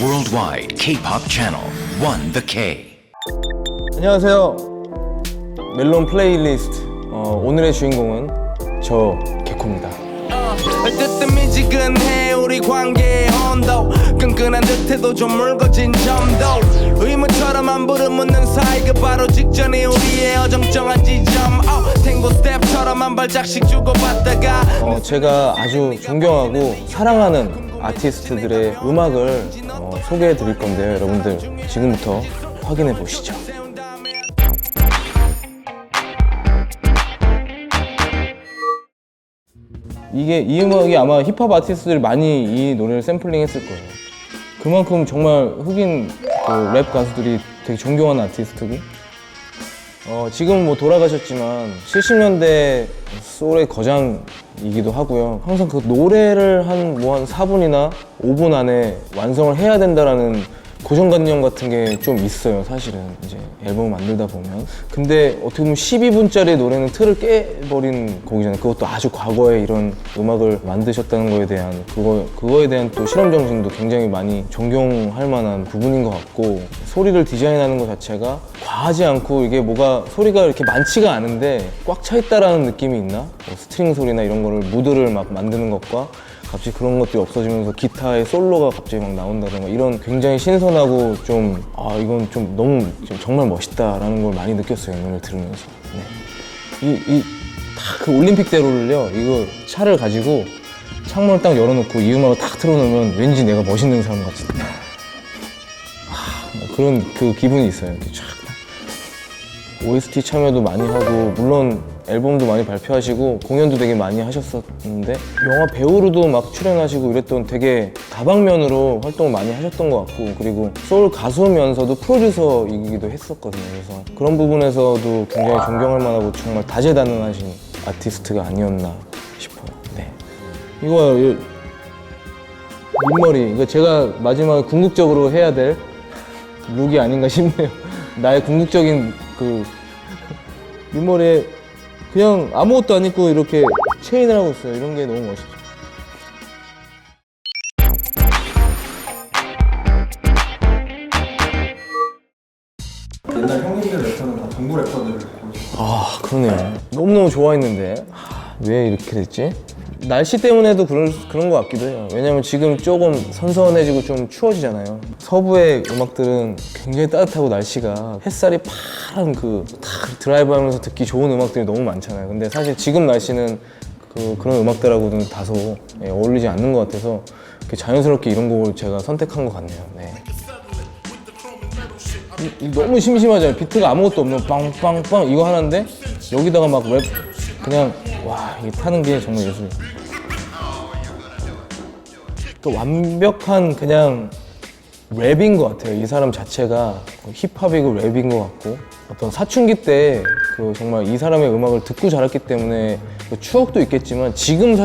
worldwide K-pop channel, One The K. 안녕하세요. 멜론 플레이리스트 오늘의 주인공은 저 개코입니다. 뜨뜻미지근해 우리 관계의 온도 끈끈한 듯해도 좀 묽어진 점도 의무처럼 안부를 묻는 사이 그 바로 직전이 우리의 어정쩡한 지점 탱고 스텝처럼 한 발짝씩 주고받다가 제가 아주 존경하고 사랑하는 아티스트들의 음악을 소개해 드릴 건데요. 여러분들 지금부터 확인해 보시죠. 이 음악이 아마 힙합 아티스트들이 많이 이 노래를 샘플링 했을 거예요. 그만큼 정말 흑인 랩 가수들이 되게 존경하는 아티스트고 지금은 뭐 돌아가셨지만 70년대 소울의 거장이기도 하고요. 항상 그 노래를 한 4분이나 5분 안에 완성을 해야 된다라는 고정관념 같은 게 좀 있어요. 사실은 이제 앨범을 만들다 보면. 근데 어떻게 보면 12분짜리 노래는 틀을 깨버린 곡이잖아요. 그것도 아주 과거에 이런 음악을 만드셨다는 거에 대한 그거에 대한 또 실험 정신도 굉장히 많이 존경할 만한 부분인 것 같고, 소리를 디자인하는 것 자체가 과하지 않고 이게 뭐가 소리가 이렇게 많지가 않은데 꽉 차 있다라는 느낌이 있나? 뭐 스트링 소리나 이런 거를 무드를 막 만드는 것과 갑자기 그런 것들이 없어지면서 기타의 솔로가 갑자기 막 나온다던가 이런 굉장히 신선하고 좀 이건 좀 너무 정말 멋있다라는 걸 많이 느꼈어요. 이 노래를 들으면서. 네. 딱 그 올림픽대로를요, 이거 차를 가지고 창문을 딱 열어놓고 이 음악을 딱 틀어놓으면 왠지 내가 멋있는 사람 같이 뭐 그런 그 기분이 있어요. 이렇게 쫙 OST 참여도 많이 하고, 물론 앨범도 많이 발표하시고 공연도 되게 많이 하셨었는데 영화 배우로도 막 출연하시고 이랬던 되게 다방면으로 활동을 많이 하셨던 것 같고, 그리고 소울 가수면서도 프로듀서이기도 했었거든요. 그래서 그런 부분에서도 굉장히 존경할 만하고 정말 다재다능하신 아티스트가 아니었나 싶어요. 네. 이거 윗머리, 이거 제가 마지막에 궁극적으로 해야 될 룩이 아닌가 싶네요. 나의 궁극적인 그 윗머리에 그냥 아무것도 안 입고 이렇게 체인을 하고 있어요. 이런 게 너무 멋있죠. 옛날 형님들 래퍼는 다 동부 래퍼들을 고르셨어요. 그러네요. 너무너무 좋아했는데 왜 이렇게 됐지? 날씨 때문에도 그런 것 같기도 해요. 왜냐면 지금 조금 선선해지고 좀 추워지잖아요. 서부의 음악들은 굉장히 따뜻하고 날씨가 햇살이 파란 딱 드라이브 하면서 듣기 좋은 음악들이 너무 많잖아요. 근데 사실 지금 날씨는 그런 음악들하고는 다소 어울리지 않는 것 같아서 자연스럽게 이런 곡을 제가 선택한 것 같네요. 네. 너무 심심하잖아요. 비트가 아무것도 없는 빵빵빵 이거 하나인데 여기다가 막 랩 그냥 와, 이게 타는 게 정말 예술. 완벽한 그냥 랩인 것 같아요. 이 사람 자체가 힙합이고 랩인 것 같고, 어떤 사춘기 때 정말 이 사람의 음악을 듣고 자랐기 때문에 추억도 있겠지만 지금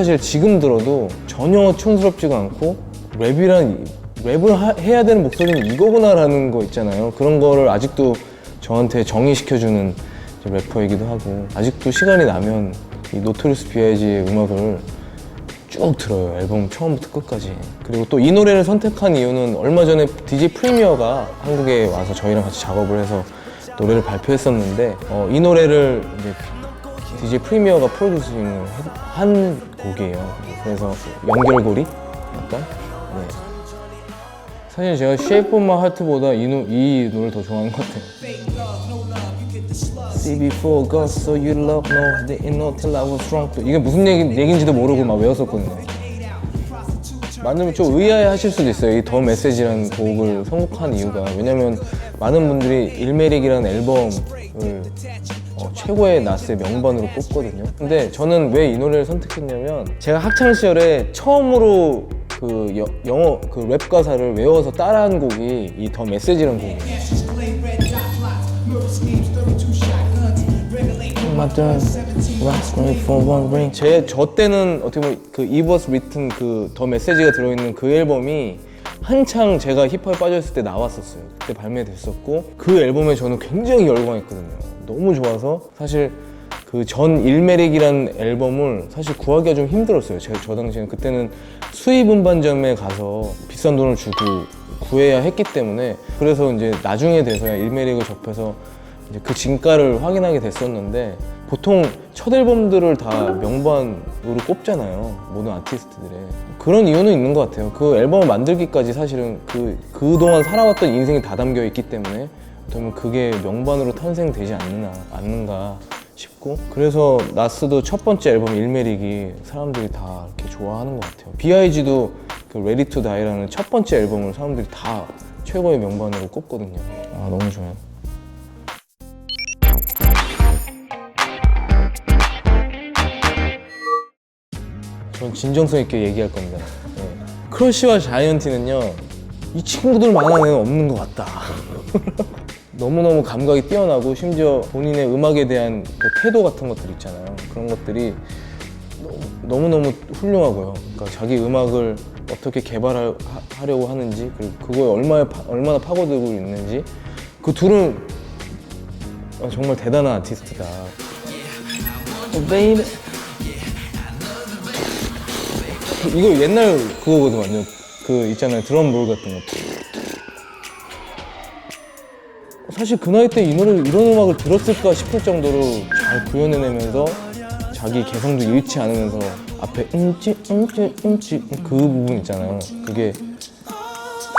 들어도 전혀 촌스럽지가 않고 랩을 해야 되는 목소리는 이거구나라는 거 있잖아요. 그런 거를 아직도 저한테 정의시켜주는 래퍼이기도 하고, 아직도 시간이 나면 이 노토리스 B.I.G의 음악을 쭉 들어요. 앨범 처음부터 끝까지. 그리고 또 이 노래를 선택한 이유는 얼마 전에 DJ 프리미어가 한국에 와서 저희랑 같이 작업을 해서 노래를 발표했었는데 이 노래를 이제 DJ 프리미어가 프로듀싱을 한 곡이에요. 그래서 연결고리? 약간? 네. 사실 제가 Shape of My Heart보다 이 노래를 더 좋아하는 것 같아요. See before God, so you love no, they ain't no till I was strong. 이게 무슨 얘기인지도 모르고 막 외웠었거든요. 많은 좀 의아해 하실 수도 있어요. 이 더 메시지라는 곡을 선곡한 이유가, 왜냐면 많은 분들이 일메릭이라는 앨범을 최고의 나스의 명반으로 뽑거든요. 근데 저는 왜 이 노래를 선택했냐면, 제가 학창시절에 처음으로 영어 랩 가사를 외워서 따라한 곡이 이 더 메시지라는 곡이에요. 저 때는 어떻게 보면 It Was Written 더 메시지가 들어있는 그 앨범이 한창 제가 힙합에 빠져있을 때 나왔었어요. 그때 발매됐었고, 그 앨범에 저는 굉장히 열광했거든요. 너무 좋아서 사실 전 일메릭이라는 앨범을 사실 구하기가 좀 힘들었어요. 저 당시에는 그때는 수입 음반점에 가서 비싼 돈을 주고 구해야 했기 때문에 그래서 이제 나중에 돼서야 일메릭을 접해서 이제 그 진가를 확인하게 됐었는데 보통 첫 앨범들을 다 명반으로 꼽잖아요. 모든 아티스트들의. 그런 이유는 있는 것 같아요. 그 앨범을 만들기까지 사실은 그동안 살아왔던 인생이 다 담겨 있기 때문에 그러면 그게 명반으로 탄생되지 않는가 싶고 그래서 나스도 첫 번째 앨범 일메릭이 사람들이 다 이렇게 좋아하는 것 같아요. B.I.G도 그 Ready to Die라는 첫 번째 앨범을 사람들이 다 최고의 명반으로 꼽거든요. 아 너무 좋아요. 전 진정성 있게 얘기할 겁니다. 네. 크러쉬와 자이언티는요 이 친구들만 하나는 없는 것 같다. 너무너무 감각이 뛰어나고 심지어 본인의 음악에 대한 그 태도 같은 것들 있잖아요. 그런 것들이 너무너무 훌륭하고요. 그러니까 자기 음악을 어떻게 개발하려고 하는지 그리고 그거에 얼마나 파고들고 있는지 그 둘은 정말 대단한 아티스트다. 베이비 이거 옛날 그거거든 완전 그 있잖아요 드럼롤 같은 거. 사실 그 나이 때 이런 음악을 들었을까 싶을 정도로 잘 구현해내면서 자기 개성도 잃지 않으면서 앞에 그 부분 있잖아요. 그게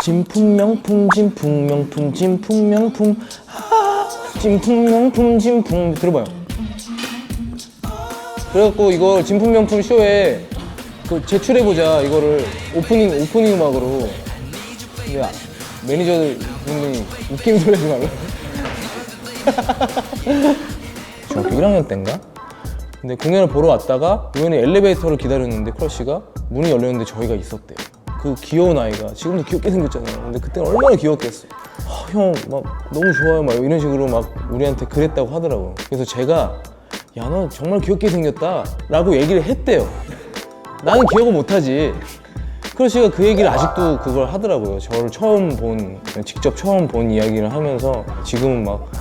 진품 명품 진품 명품 진품 명품 진품 명품 진품 들어봐요. 그래갖고 이거 진품 명품 쇼에 그 제출해보자 이거를 오프닝 음악으로. 근데 매니저분이 웃기는 소리 하지 말라고. 중학교 1학년 때인가? 근데 공연을 보러 왔다가 우연히 엘리베이터를 기다렸는데 크러쉬가 문이 열렸는데 저희가 있었대요. 그 귀여운 아이가 지금도 귀엽게 생겼잖아요. 근데 그때는 얼마나 귀엽겠어. 형 막 너무 좋아요 막 이런 식으로 막 우리한테 그랬다고 하더라고요. 그래서 제가 야 너 정말 귀엽게 생겼다 라고 얘기를 했대요. 나는 기억을 못하지. 크러쉬가 그 얘기를 아직도 그걸 하더라고요. 저를 직접 처음 본 이야기를 하면서 지금은 막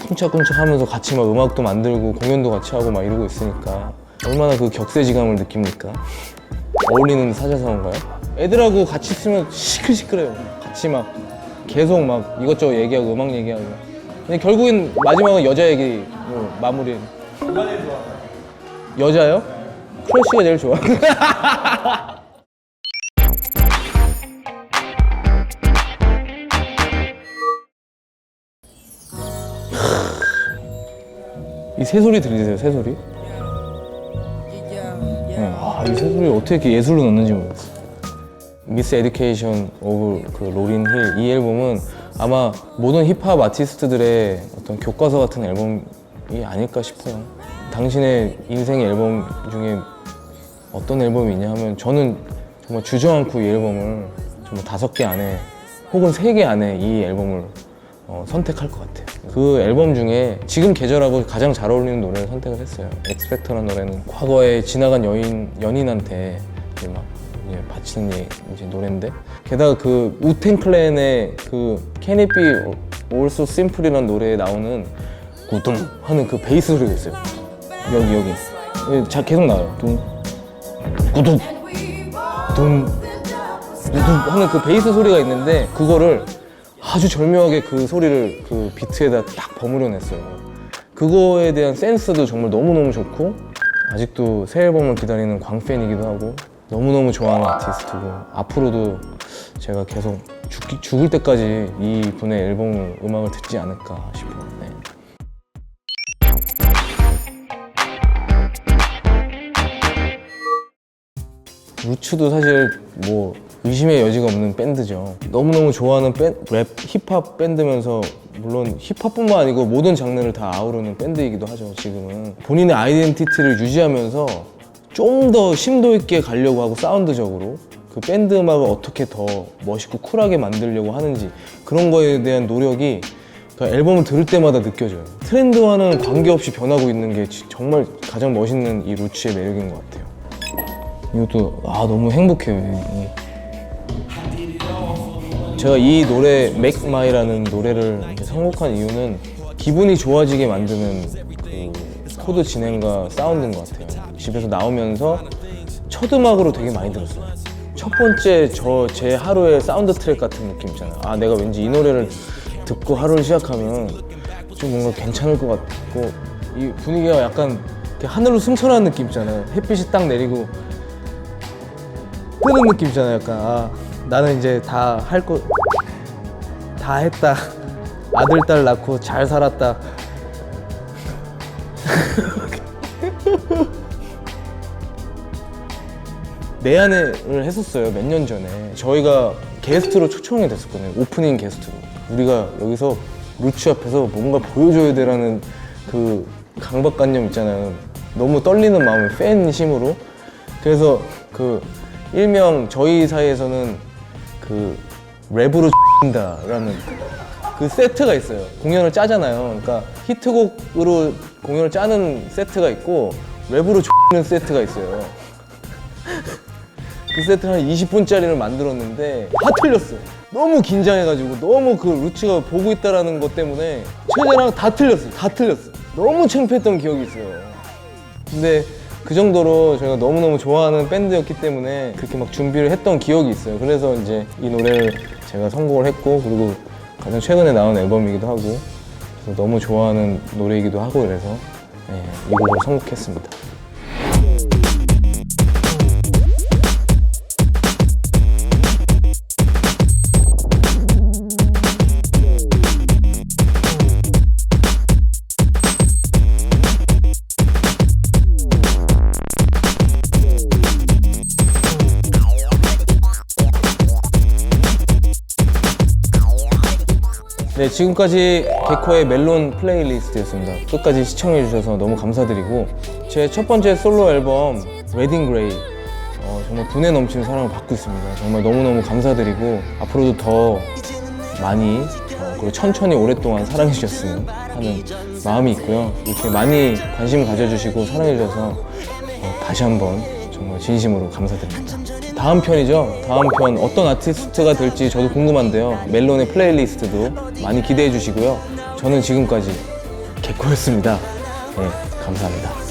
쿵짝쿵짝 하면서 같이 막 음악도 만들고 공연도 같이 하고 막 이러고 있으니까 얼마나 그 격세지감을 느낍니까? 어울리는 사자성어인가요? 애들하고 같이 있으면 시끌시끌해요. 같이 막 계속 막 이것저것 얘기하고 음악 얘기하고. 근데 결국엔 마지막은 여자 얘기로 마무리. 누가 제일 좋아하나요? 여자요? 크러쉬가 제일 좋아. 이 새소리 들리세요? 새소리? 이 새소리 어떻게 이렇게 예술로 넣는지 모르겠어요. 미스 에듀케이션 오브 그 로린 힐 이 앨범은 아마 모든 힙합 아티스트들의 어떤 교과서 같은 앨범이 아닐까 싶어요. 당신의 인생의 앨범 중에 어떤 앨범이 있냐 하면 저는 정말 주저앉고 이 앨범을 정말 5개 안에 혹은 3개 안에 이 앨범을 선택할 것 같아요. 그 앨범 중에 지금 계절하고 가장 잘 어울리는 노래를 선택을 했어요. 엑스펙터라는 노래는 과거에 지나간 연인한테 이제 막 바치는 이제 노래인데 게다가 그 우텐 클랜의 그 Can It Be All So Simple이라는 노래에 나오는 구둥 하는 그 베이스 소리가 있어요. 여기 계속 나와요. 둥 구둥 둥 구둥 하는 그 베이스 소리가 있는데 그거를 아주 절묘하게 그 소리를 그 비트에다 딱 버무려 냈어요. 그거에 대한 센스도 정말 너무너무 좋고 아직도 새 앨범을 기다리는 광팬이기도 하고 너무너무 좋아하는 아티스트고 앞으로도 제가 계속 죽을 때까지 이 분의 앨범 음악을 듣지 않을까 싶어요. 네. 루츠도 사실 뭐 의심의 여지가 없는 밴드죠. 너무너무 좋아하는 랩, 힙합 밴드면서 물론 힙합뿐만 아니고 모든 장르를 다 아우르는 밴드이기도 하죠. 지금은 본인의 아이덴티티를 유지하면서 좀 더 심도 있게 가려고 하고 사운드적으로 그 밴드 음악을 어떻게 더 멋있고 쿨하게 만들려고 하는지 그런 거에 대한 노력이 그 앨범을 들을 때마다 느껴져요. 트렌드와는 관계없이 변하고 있는 게 정말 가장 멋있는 이 루츠의 매력인 것 같아요. 이것도 너무 행복해요. 제가 이 노래 Make My라는 노래를 선곡한 이유는 기분이 좋아지게 만드는 그 코드 진행과 사운드인 것 같아요. 집에서 나오면서 첫 음악으로 되게 많이 들었어요. 첫 번째 제 하루의 사운드 트랙 같은 느낌 있잖아요. 아, 내가 왠지 이 노래를 듣고 하루를 시작하면 좀 뭔가 괜찮을 것 같고, 이 분위기가 약간 이렇게 하늘로 승천하는 느낌 있잖아요. 햇빛이 딱 내리고 뜨는 느낌 있잖아요. 약간 아, 나는 이제 다 했다. 아들, 딸 낳고 잘 살았다. 내한을 했었어요. 몇 년 전에. 저희가 게스트로 초청이 됐었거든요. 오프닝 게스트로. 우리가 여기서 루츠 앞에서 뭔가 보여줘야 돼라는 그 강박관념 있잖아요. 너무 떨리는 마음에 팬심으로. 그래서 그 일명 저희 사이에서는 그 랩으로 X다라는 그 세트가 있어요. 공연을 짜잖아요. 그러니까 히트곡으로 공연을 짜는 세트가 있고 랩으로 X는 세트가 있어요. 그 세트를 한 20분짜리를 만들었는데 다 틀렸어요. 너무 긴장해가지고 너무 그 루치가 보고 있다라는 것 때문에 최재랑 다 틀렸어요. 다 틀렸어요. 너무 창피했던 기억이 있어요. 근데 그 정도로 저희가 너무너무 좋아하는 밴드였기 때문에 그렇게 막 준비를 했던 기억이 있어요. 그래서 이제 이 노래를 제가 선곡을 했고, 그리고 가장 최근에 나온 앨범이기도 하고, 그래서 너무 좋아하는 노래이기도 하고, 그래서 이 곡을 선곡했습니다. 네, 지금까지 개코의 멜론 플레이리스트였습니다. 끝까지 시청해주셔서 너무 감사드리고, 제 첫 번째 솔로 앨범 웨딩 그레이 정말 분에 넘치는 사랑을 받고 있습니다. 정말 너무너무 감사드리고 앞으로도 더 많이 그리고 천천히 오랫동안 사랑해주셨으면 하는 마음이 있고요. 이렇게 많이 관심 가져주시고 사랑해주셔서 다시 한번 정말 진심으로 감사드립니다. 다음 편이죠. 다음 편 어떤 아티스트가 될지 저도 궁금한데요. 멜론의 플레이리스트도 많이 기대해 주시고요. 저는 지금까지 개코였습니다. 네, 감사합니다.